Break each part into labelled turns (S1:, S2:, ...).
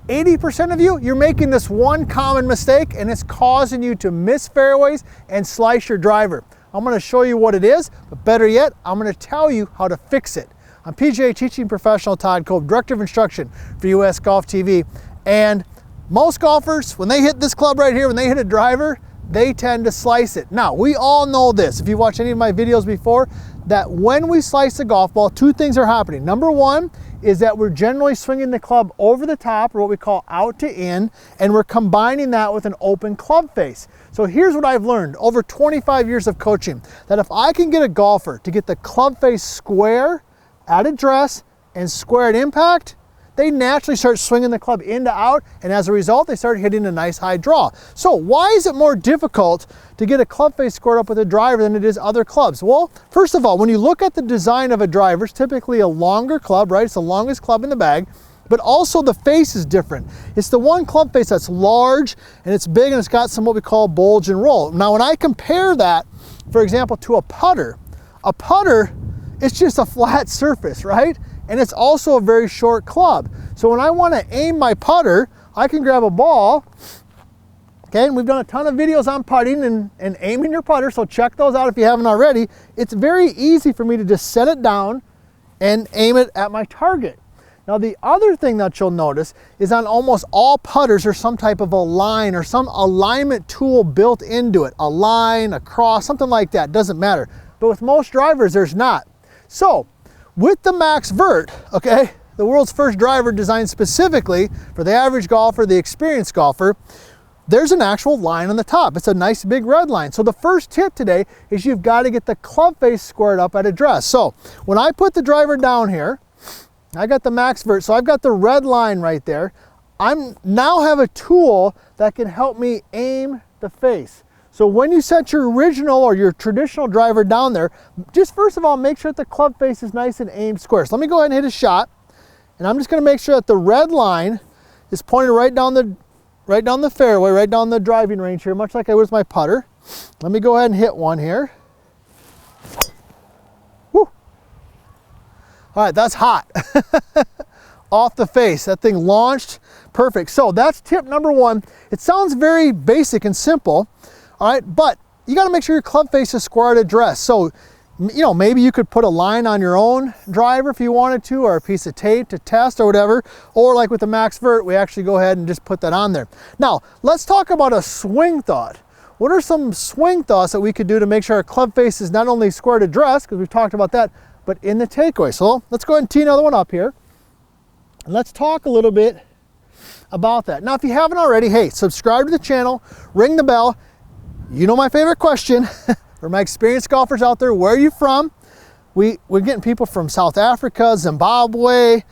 S1: 80% of you, you're making this one common mistake and it's causing you to miss fairways and slice your driver. I'm going to show you what it is, but better yet, I'm going to tell you how to fix it. I'm PGA teaching professional Todd Kolb, Director of Instruction for US Golf TV. And most golfers, when they hit this club right here, when they hit a driver, they tend to slice it. Now, we all know this, if you've watched any of my videos before, that when we slice the golf ball, two things are happening. Number one is that we're generally swinging the club over the top, or what we call out to in, and we're combining that with an open club face. So here's what I've learned over 25 years of coaching, that if I can get a golfer to get the club face square at address and square at impact, they naturally start swinging the club in to out, and as a result, they start hitting a nice high draw. So why is it more difficult to get a club face squared up with a driver than it is other clubs? Well, first of all, when you look at the design of a driver, it's typically a longer club, right? It's the longest club in the bag, but also the face is different. It's the one club face that's large and it's big and it's got some what we call bulge and roll. Now, when I compare that, for example, to a putter it's just a flat surface, right? And it's also a very short club. So when I want to aim my putter, I can grab a ball, okay, and we've done a ton of videos on putting and aiming your putter, so check those out if you haven't already. It's very easy for me to just set it down and aim it at my target. Now, the other thing that you'll notice is on almost all putters there's some type of a line or some alignment tool built into it. A line, a cross, something like that, doesn't matter. But with most drivers, there's not. So, with the Max Vert, okay, the world's first driver designed specifically for the average golfer, the experienced golfer, there's an actual line on the top. It's a nice big red line. So the first tip today is you've got to get the club face squared up at address. So when I put the driver down here, I got the Max Vert, so I've got the red line right there. I now have a tool that can help me aim the face. So when you set your original or your traditional driver down there, just first of all, make sure that the club face is nice and aimed square. So let me go ahead and hit a shot. And I'm just gonna make sure that the red line is pointed right down the fairway, right down the driving range here, much like I was my putter. Let me go ahead and hit one here. Woo. All right, that's hot. Off the face, that thing launched, perfect. So that's tip number one. It sounds very basic and simple. All right, but you got to make sure your club face is square at address. So, you know, maybe you could put a line on your own driver if you wanted to, or a piece of tape to test or whatever. Or like with the Max Vert, we actually go ahead and just put that on there. Now, let's talk about a swing thought. What are some swing thoughts that we could do to make sure our club face is not only square at address, because we've talked about that, but in the takeaway? So let's go ahead and tee another one up here. And let's talk a little bit about that. Now, if you haven't already, hey, subscribe to the channel, ring the bell. You know my favorite question. For my experienced golfers out there, where are you from? We're getting people from South Africa, Zimbabwe.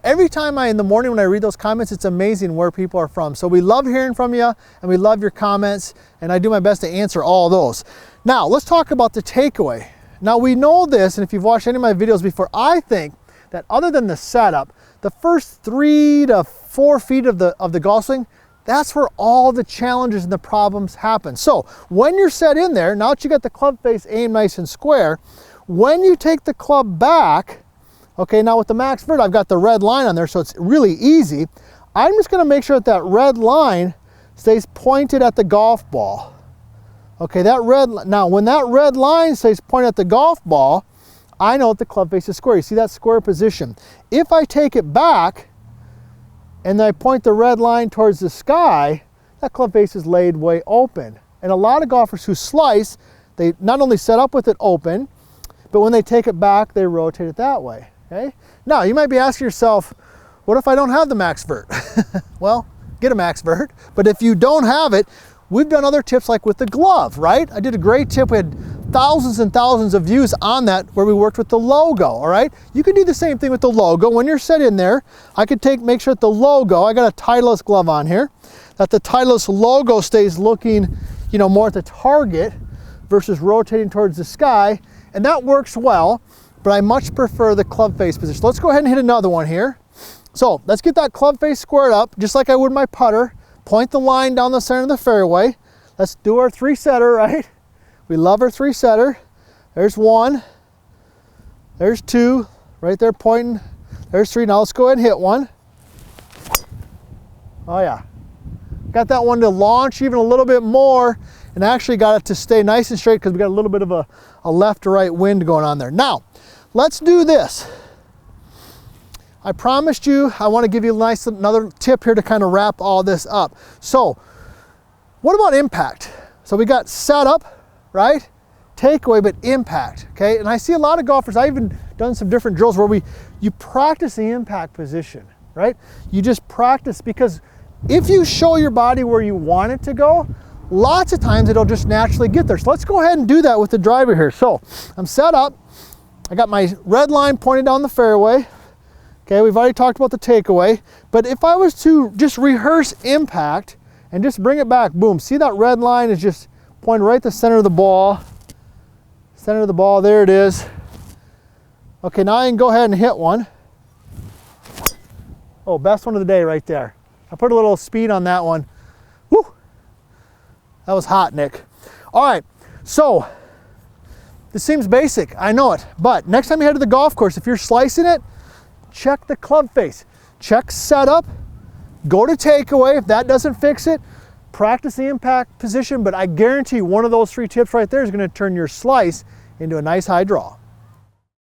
S1: Every time in the morning when I read those comments, it's amazing where people are from. So we love hearing from you and we love your comments, and I do my best to answer all those. Now, let's talk about the takeaway. Now, we know this, and if you've watched any of my videos before, I think that other than the setup, the first 3 to 4 feet of the golf swing, that's where all the challenges and the problems happen. So when you're set in there, now that you got the club face aimed nice and square, when you take the club back, okay, now with the Max Vert, I've got the red line on there, so it's really easy. I'm just gonna make sure that that red line stays pointed at the golf ball. Okay, now when that red line stays pointed at the golf ball, I know that the club face is square. You see that square position. If I take it back, and then I point the red line towards the sky, that club face is laid way open. And a lot of golfers who slice, they not only set up with it open, but when they take it back, they rotate it that way, okay? Now, you might be asking yourself, what if I don't have the Max Vert? Well, get a Max Vert, but if you don't have it, we've done other tips like with the glove, right? I did a great tip, we had thousands and thousands of views on that where we worked with the logo, all right? You can do the same thing with the logo. When you're set in there, I could make sure that the logo, I got a Titleist glove on here, that the Titleist logo stays looking, you know, more at the target versus rotating towards the sky, and that works well, but I much prefer the club face position. Let's go ahead and hit another one here. So let's get that club face squared up, just like I would my putter. Point the line down the center of the fairway. Let's do our 3-setter, right? We love our 3-setter. There's 1. There's 2. Right there pointing. There's 3. Now let's go ahead and hit one. Oh yeah. Got that one to launch even a little bit more, and actually got it to stay nice and straight because we got a little bit of a left to right wind going on there. Now, let's do this. I promised you I want to give you another tip here to kind of wrap all this up. So, what about impact? So we got setup, right? Takeaway, but impact, okay? And I see a lot of golfers, I've even done some different drills where you practice the impact position, right? You just practice, because if you show your body where you want it to go, lots of times it'll just naturally get there. So let's go ahead and do that with the driver here. So I'm set up. I got my red line pointed down the fairway. Okay, we've already talked about the takeaway. But if I was to just rehearse impact and just bring it back, boom, see that red line is just pointed right at the center of the ball. Center of the ball, there it is. Okay, now I can go ahead and hit one. Oh, best one of the day right there. I put a little speed on that one. Woo! That was hot, Nick. All right, so this seems basic, I know it, but next time you head to the golf course, if you're slicing it, check the club face, check setup, go to takeaway. If that doesn't fix it, practice the impact position, but I guarantee one of those 3 tips right there is going to turn your slice into a nice high draw.